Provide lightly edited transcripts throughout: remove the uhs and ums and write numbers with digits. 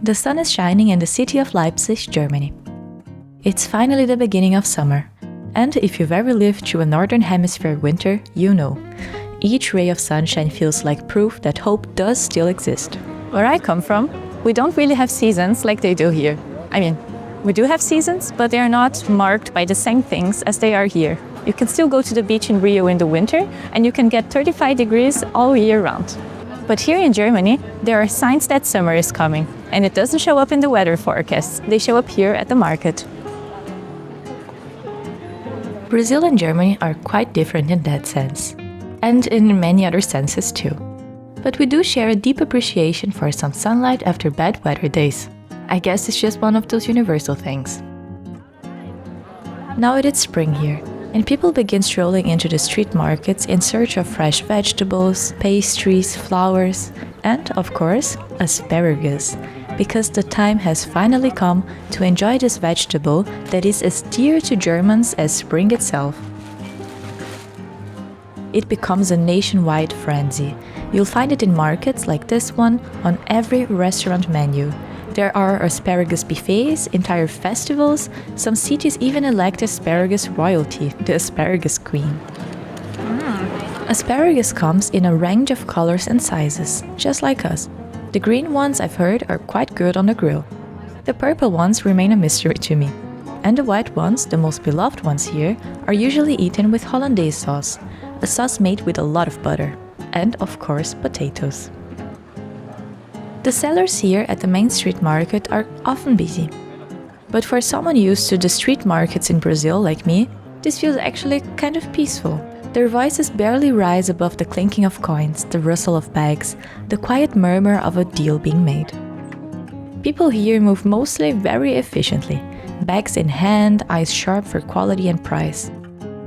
The sun is shining in the city of Leipzig, Germany. It's finally the beginning of summer, and if you've ever lived through a northern hemisphere winter, you know. Each ray of sunshine feels like proof that hope does still exist. Where I come from, we don't really have seasons like they do here. I mean, we do have seasons, but they are not marked by the same things as they are here. You can still go to the beach in Rio in the winter, and you can get 35 degrees all year round. But here in Germany, there are signs that summer is coming, and it doesn't show up in the weather forecasts. They show up here at the market. Brazil and Germany are quite different in that sense, and in many other senses too. But we do share a deep appreciation for some sunlight after bad weather days. I guess it's just one of those universal things. Now it is spring here, and people begin strolling into the street markets in search of fresh vegetables, pastries, flowers, and, of course, asparagus, because the time has finally come to enjoy this vegetable that is as dear to Germans as spring itself. It becomes a nationwide frenzy. You'll find it in markets like this one on every restaurant menu. There are asparagus buffets, entire festivals. Some cities even elect asparagus royalty, the asparagus queen. Asparagus comes in a range of colors and sizes, just like us. The green ones, I've heard, are quite good on the grill. The purple ones remain a mystery to me. And the white ones, the most beloved ones here, are usually eaten with hollandaise sauce, a sauce made with a lot of butter. And, of course, potatoes. The sellers here at the main street market are often busy. But for someone used to the street markets in Brazil like me, this feels actually kind of peaceful. Their voices barely rise above the clinking of coins, the rustle of bags, the quiet murmur of a deal being made. People here move mostly very efficiently, bags in hand, eyes sharp for quality and price.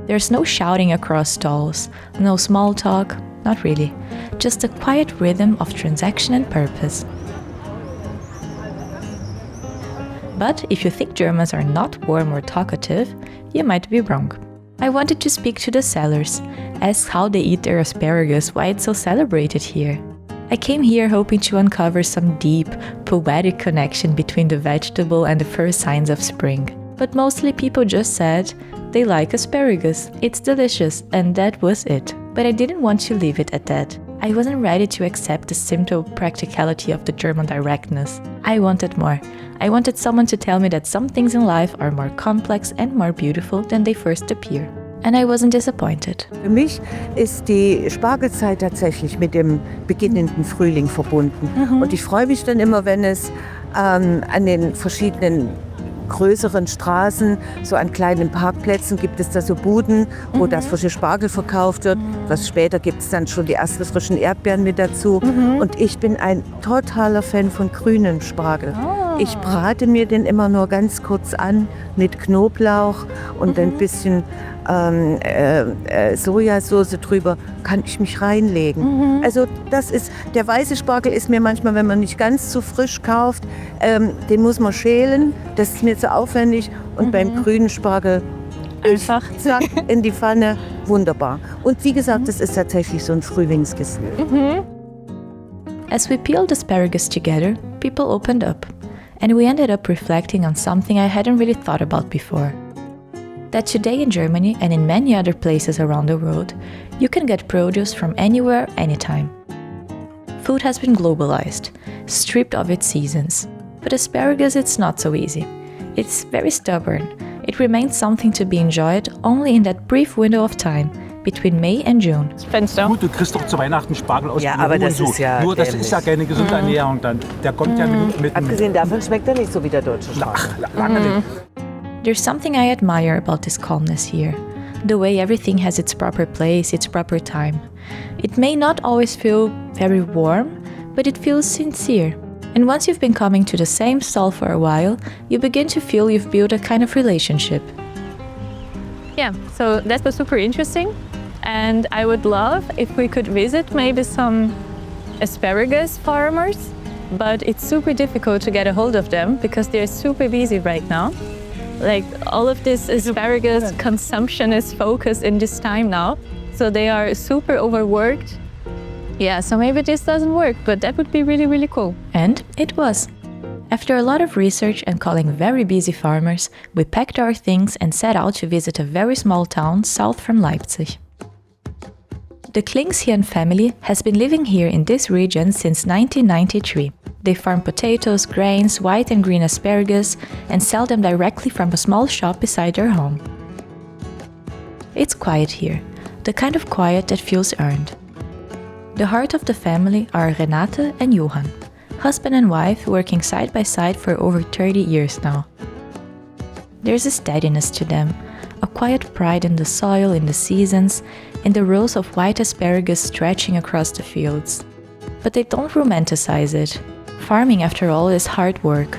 There's no shouting across stalls, no small talk, not really, just a quiet rhythm of transaction and purpose. But if you think Germans are not warm or talkative, you might be wrong. I wanted to speak to the sellers, ask how they eat their asparagus, why it's so celebrated here. I came here hoping to uncover some deep, poetic connection between the vegetable and the first signs of spring. But mostly people just said they like asparagus, it's delicious, and that was it. But I didn't want to leave it at that. I wasn't ready to accept the simple practicality of the German directness. I wanted more. I wanted someone to tell me that some things in life are more complex and more beautiful than they first appear. And I wasn't disappointed. Für mich ist die Spargelzeit tatsächlich mit dem beginnenden Frühling verbunden. Und ich freue mich dann immer, wenn es an den verschiedenen größeren Straßen, so an kleinen Parkplätzen gibt es da so Buden, wo das frische Spargel verkauft wird. Was später gibt es dann schon die ersten frischen Erdbeeren mit dazu. Und ich bin ein totaler Fan von grünem Spargel. Ich brate mir den immer nur ganz kurz an mit Knoblauch und ein bisschen Sojasauce drüber, kann ich mich reinlegen. Also das ist, der weiße Spargel ist mir manchmal, wenn man nicht ganz zu frisch kauft, den muss man schälen, das ist mir zu aufwendig. Und beim grünen Spargel einfach zack, in die Pfanne, wunderbar. Und wie gesagt, das ist tatsächlich so ein Frühlingsgefühl. As we peeled asparagus together, people opened up. And we ended up reflecting on something I hadn't really thought about before. That today in Germany and in many other places around the world, you can get produce from anywhere, anytime. Food has been globalized, stripped of its seasons. But asparagus, it's not so easy. It's very stubborn. It remains something to be enjoyed only in that brief window of time between May and June. Fenster. Gut, du kriegst doch zu Weihnachten Spargel aus Ja, aber das so. ist ja Nur das ist ja keine gesunde Ernährung dann. Der kommt ja mit Abgesehen davon schmeckt er nicht so wie der deutsche Spargel. lange nicht. There's something I admire about this calmness here. The way everything has its proper place, its proper time. It may not always feel very warm, but it feels sincere. And once you've been coming to the same stall for a while, you begin to feel you've built a kind of relationship. Yeah, so that was super interesting. And I would love if we could visit maybe some asparagus farmers, but it's super difficult to get a hold of them because they're super busy right now. Like all of this asparagus consumption is focused in this time now. So they are super overworked. Yeah, so maybe this doesn't work, but that would be really, really cool. And it was. After a lot of research and calling very busy farmers, we packed our things and set out to visit a very small town south from Leipzig. The Klingshirn family has been living here in this region since 1993. They farm potatoes, grains, white and green asparagus, and sell them directly from a small shop beside their home. It's quiet here, the kind of quiet that feels earned. The heart of the family are Renate and Johann, husband and wife working side by side for over 30 years now. There's a steadiness to them, a quiet pride in the soil, in the seasons, in the rows of white asparagus stretching across the fields. But they don't romanticize it. Farming, after all, is hard work.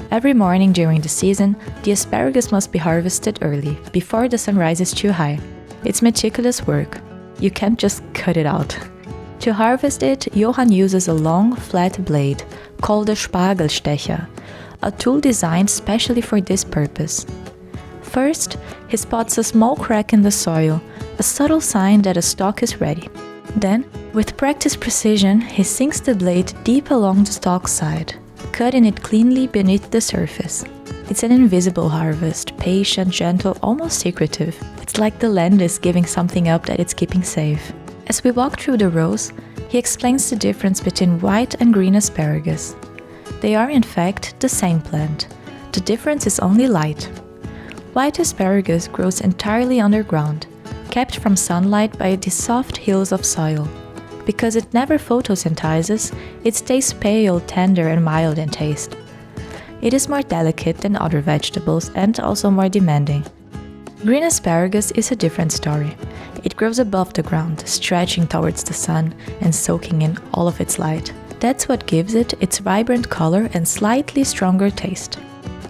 Every morning during the season, the asparagus must be harvested early, before the sun rises too high. It's meticulous work. You can't just cut it out. To harvest it, Johann uses a long, flat blade, called a Spargelstecher, a tool designed specially for this purpose. First, he spots a small crack in the soil, a subtle sign that a stalk is ready. Then, with practiced precision, he sinks the blade deep along the stalk side, cutting it cleanly beneath the surface. It's an invisible harvest, patient, gentle, almost secretive. It's like the land is giving something up that it's keeping safe. As we walk through the rows, he explains the difference between white and green asparagus. They are in fact the same plant. The difference is only light. White asparagus grows entirely underground, kept from sunlight by the soft hills of soil. Because it never photosynthesizes, it stays pale, tender and mild in taste. It is more delicate than other vegetables and also more demanding. Green asparagus is a different story. It grows above the ground, stretching towards the sun and soaking in all of its light. That's what gives it its vibrant color and slightly stronger taste.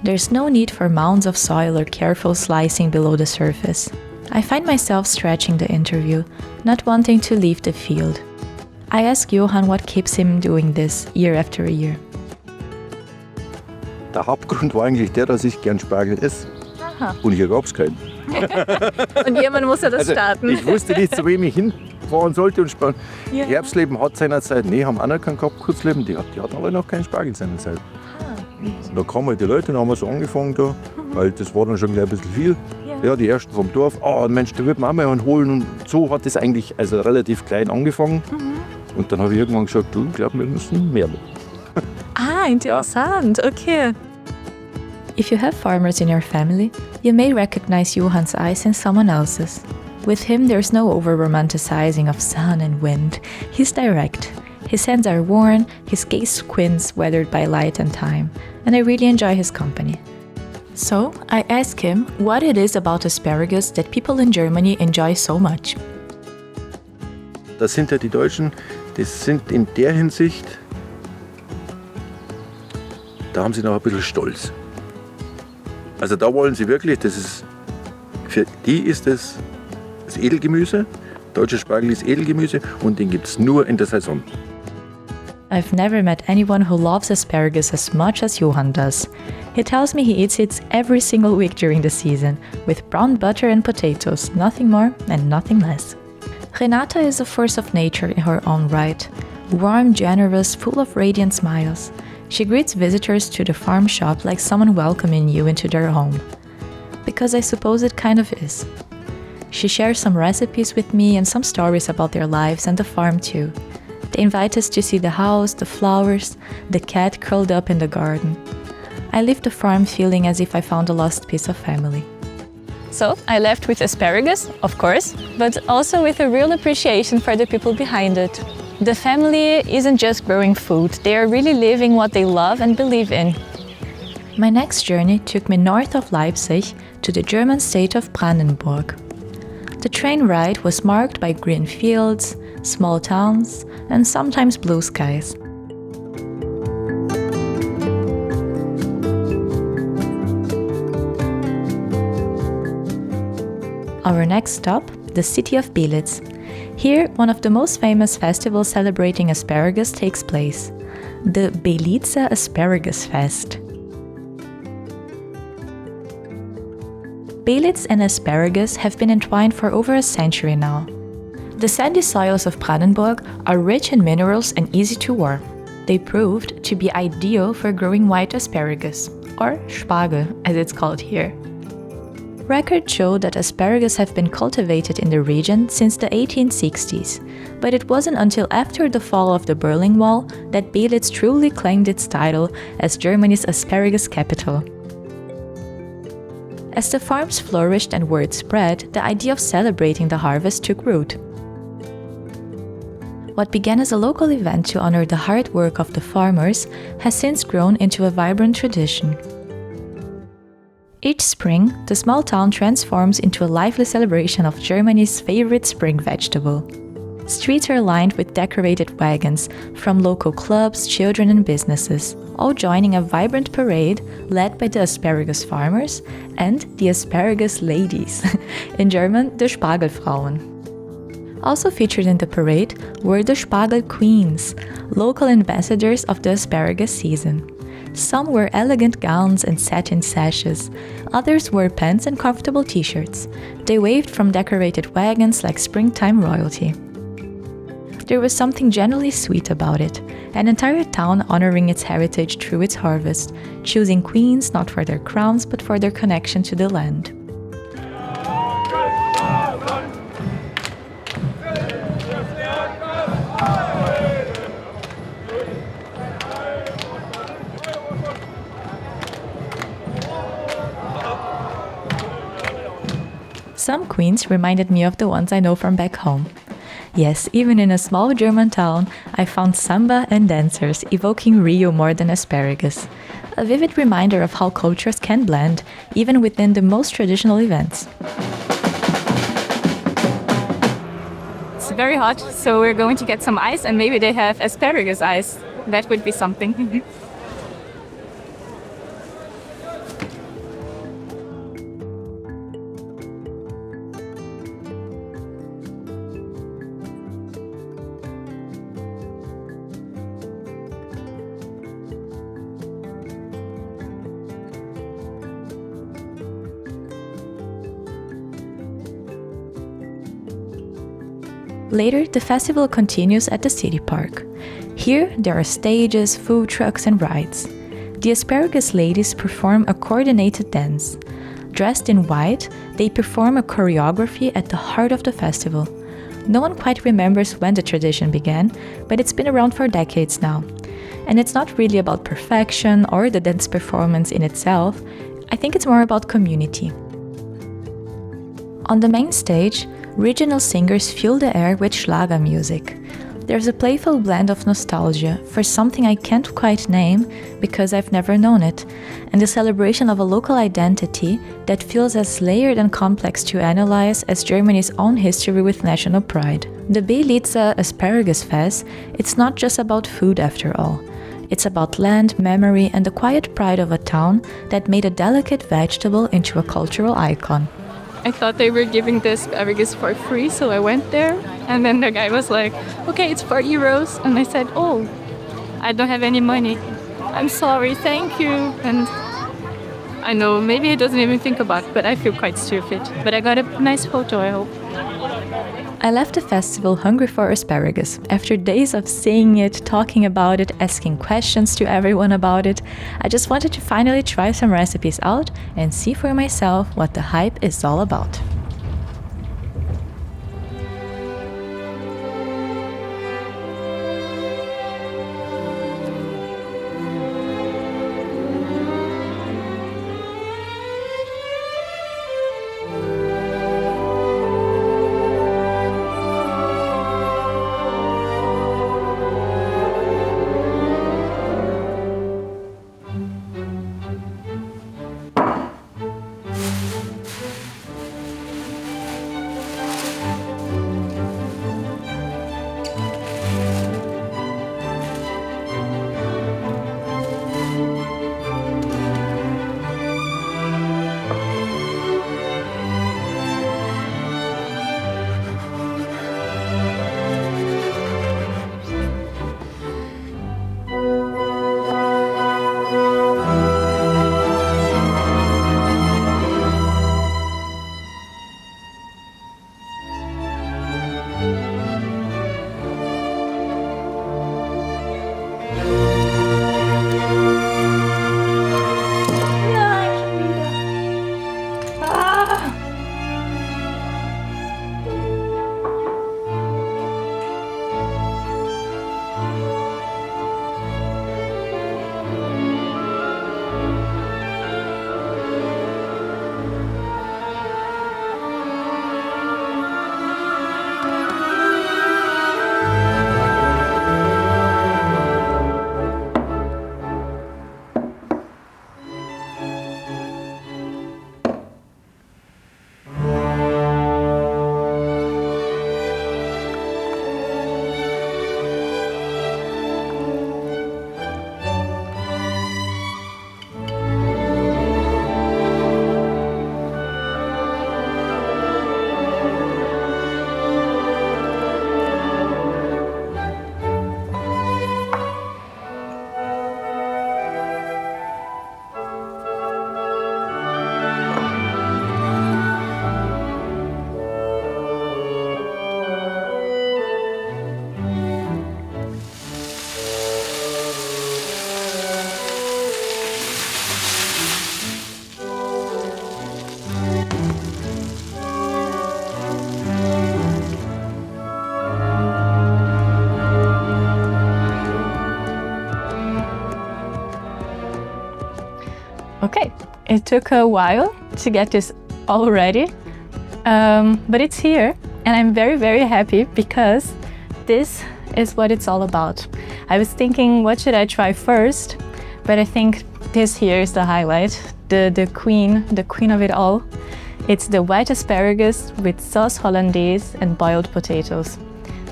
There's no need for mounds of soil or careful slicing below the surface. I find myself stretching the interview, not wanting to leave the field. I ask Johann what keeps him doing this year after year. Der Hauptgrund war eigentlich der, dass ich gern Spargel esse. Aha. Und hier gab es keinen. Und jemand muss ja das starten. Ich wusste nicht, zu wem ich hinfahren sollte. Und Ja. Herbstleben hat seinerzeit, nee, haben auch noch keinen gehabt, Kurzleben, die hatten alle noch keinen Spargel seinerzeit. Und da kamen halt die Leute, dann haben wir so angefangen da, weil das war dann schon gleich ein bisschen viel. Ja, die ersten vom Dorf, Mensch, da wird man auch mal einen holen. Und so hat das eigentlich also relativ klein angefangen. Und dann habe ich irgendwann gesagt, du, ich glaube, wir müssen mehr machen. Ah, interessant, okay. If you have farmers in your family, you may recognize Johann's eyes in someone else's. With him, there's no over-romanticizing of sun and wind. He's direct. His hands are worn, his gaze squints, weathered by light and time, and I really enjoy his company. So, I ask him what it is about asparagus that people in Germany enjoy so much. Das sind ja die Deutschen, das sind in der Hinsicht, da haben sie noch ein bisschen Stolz. Also da wollen sie wirklich, für die ist das Edelgemüse, deutscher Spargel ist Edelgemüse und den gibt es nur in der Saison. I've never met anyone who loves asparagus as much as Johann does. He tells me he eats it every single week during the season, with brown butter and potatoes, nothing more and nothing less. Renata is a force of nature in her own right. Warm, generous, full of radiant smiles. She greets visitors to the farm shop like someone welcoming you into their home. Because I suppose it kind of is. She shares some recipes with me and some stories about their lives and the farm too. They invite us to see the house, the flowers, the cat curled up in the garden. I leave the farm feeling as if I found a lost piece of family. So I left with asparagus, of course, but also with a real appreciation for the people behind it. The family isn't just growing food, they are really living what they love and believe in. My next journey took me north of Leipzig to the German state of Brandenburg. The train ride was marked by green fields, small towns, and sometimes blue skies. Our next stop, the city of Beelitz. Here, one of the most famous festivals celebrating asparagus takes place, the Beelitzer Asparagus Fest. Beelitz and asparagus have been entwined for over a century now. The sandy soils of Brandenburg are rich in minerals and easy to work. they proved to be ideal for growing white asparagus, or Spargel as it's called here. Records show that asparagus have been cultivated in the region since the 1860s, but it wasn't until after the fall of the Berlin Wall that Beelitz truly claimed its title as Germany's asparagus capital. As the farms flourished and word spread, the idea of celebrating the harvest took root. What began as a local event to honor the hard work of the farmers has since grown into a vibrant tradition. Each spring, the small town transforms into a lively celebration of Germany's favorite spring vegetable. Streets are lined with decorated wagons from local clubs, children and businesses, all joining a vibrant parade led by the asparagus farmers and the asparagus ladies, in German, the Spargelfrauen. Also featured in the parade were the Spargel queens, local ambassadors of the asparagus season. Some wore elegant gowns and satin sashes, others wore pants and comfortable t-shirts. They waved from decorated wagons like springtime royalty. There was something genuinely sweet about it, an entire town honoring its heritage through its harvest, choosing queens not for their crowns but for their connection to the land. Some queens reminded me of the ones I know from back home. Yes, even in a small German town, I found samba and dancers evoking Rio more than asparagus. A vivid reminder of how cultures can blend, even within the most traditional events. It's very hot, so we're going to get some ice, and maybe they have asparagus ice. That would be something. Later, the festival continues at the city park. Here, there are stages, food trucks and rides. The asparagus ladies perform a coordinated dance. Dressed in white, they perform a choreography at the heart of the festival. No one quite remembers when the tradition began, but it's been around for decades now. And it's not really about perfection or the dance performance in itself. I think it's more about community. On the main stage, regional singers fill the air with Schlager music. There's a playful blend of nostalgia for something I can't quite name because I've never known it, and the celebration of a local identity that feels as layered and complex to analyze as Germany's own history with national pride. The Beelitzer Asparagus Fest, it's not just about food after all. It's about land, memory, and the quiet pride of a town that made a delicate vegetable into a cultural icon. I thought they were giving the asparagus for free, so I went there. And then the guy was like, okay, it's 4 euros. And I said, oh, I don't have any money. I'm sorry, thank you. And I know, maybe he doesn't even think about it, but I feel quite stupid. But I got a nice photo, I hope. I left the festival hungry for asparagus. After days of seeing it, talking about it, asking questions to everyone about it, I just wanted to finally try some recipes out and see for myself what the hype is all about. Okay, it took a while to get this all ready, but it's here and I'm very, very happy because this is what it's all about. I was thinking, what should I try first? But I think this here is the highlight, the queen of it all. It's the white asparagus with sauce hollandaise and boiled potatoes.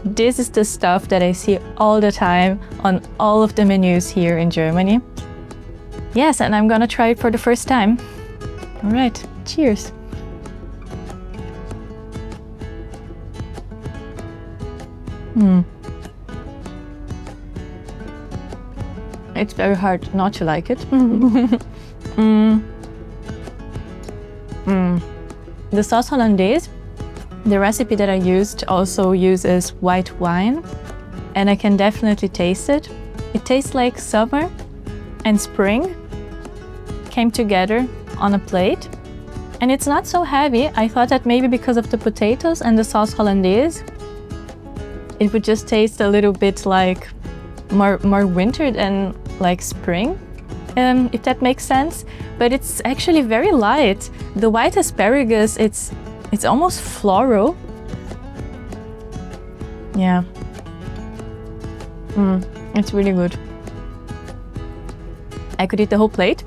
This is the stuff that I see all the time on all of the menus here in Germany. Yes, and I'm gonna try it for the first time. All right, cheers. It's very hard not to like it. The sauce hollandaise, the recipe that I used also uses white wine, and I can definitely taste it. It tastes like summer and spring came together on a plate, and it's not so heavy. I thought that maybe because of the potatoes and the sauce hollandaise, it would just taste a little bit like more winter than like spring, if that makes sense. But it's actually very light. The white asparagus, it's almost floral. Yeah. It's really good. I could eat the whole plate,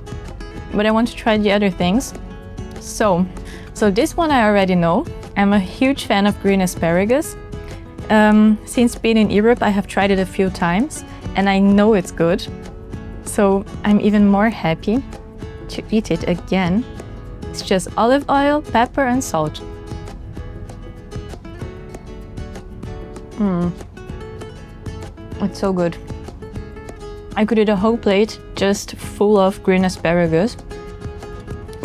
but I want to try the other things. So this one I already know. I'm a huge fan of green asparagus. Since being in Europe, I have tried it a few times and I know it's good. So I'm even more happy to eat it again. It's just olive oil, pepper and salt. It's so good. I could eat a whole plate just full of green asparagus.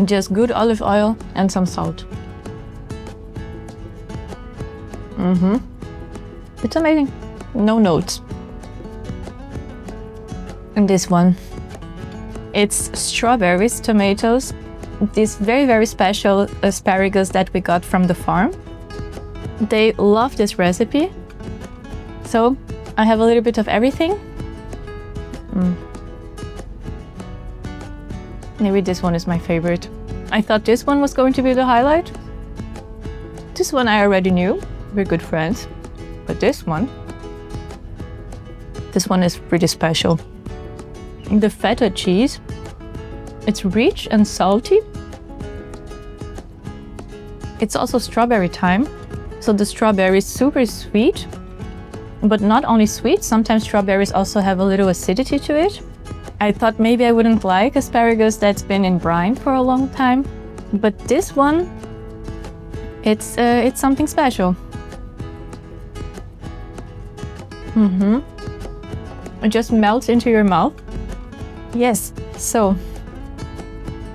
Just good olive oil and some salt. It's amazing. No notes. And this one, it's strawberries, tomatoes, this very, very special asparagus that we got from the farm. They love this recipe. So I have a little bit of everything. Maybe this one is my favorite. I thought this one was going to be the highlight. This one I already knew, we're good friends. But this one is pretty special. The feta cheese, it's rich and salty. It's also strawberry time, so the strawberry is super sweet, but not only sweet, sometimes strawberries also have a little acidity to it. I thought maybe I wouldn't like asparagus that's been in brine for a long time, but this one, it's something special. It just melts into your mouth. Yes, so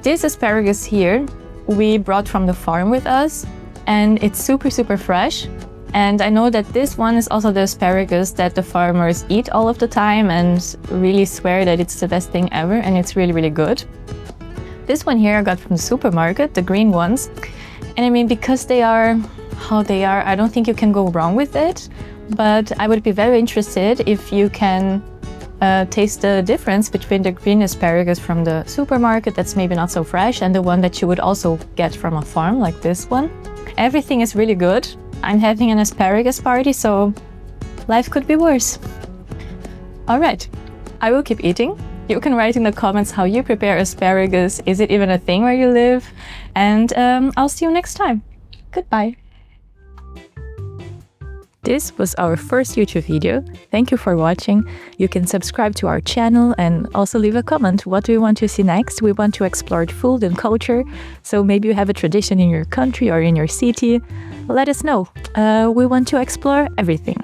this asparagus here we brought from the farm with us, and it's super, super fresh. And I know that this one is also the asparagus that the farmers eat all of the time and really swear that it's the best thing ever, and it's really, really good. This one here I got from the supermarket, the green ones. And I mean, because they are how they are, I don't think you can go wrong with it. But I would be very interested if you can taste the difference between the green asparagus from the supermarket that's maybe not so fresh and the one that you would also get from a farm like this one. Everything is really good. I'm having an asparagus party, so life could be worse. All right, I will keep eating. You can write in the comments how you prepare asparagus. Is it even a thing where you live? And I'll see you next time. Goodbye. This was our first YouTube video. Thank you for watching. You can subscribe to our channel and also leave a comment. What do you want to see next? We want to explore food and culture. So maybe you have a tradition in your country or in your city. Let us know. We want to explore everything.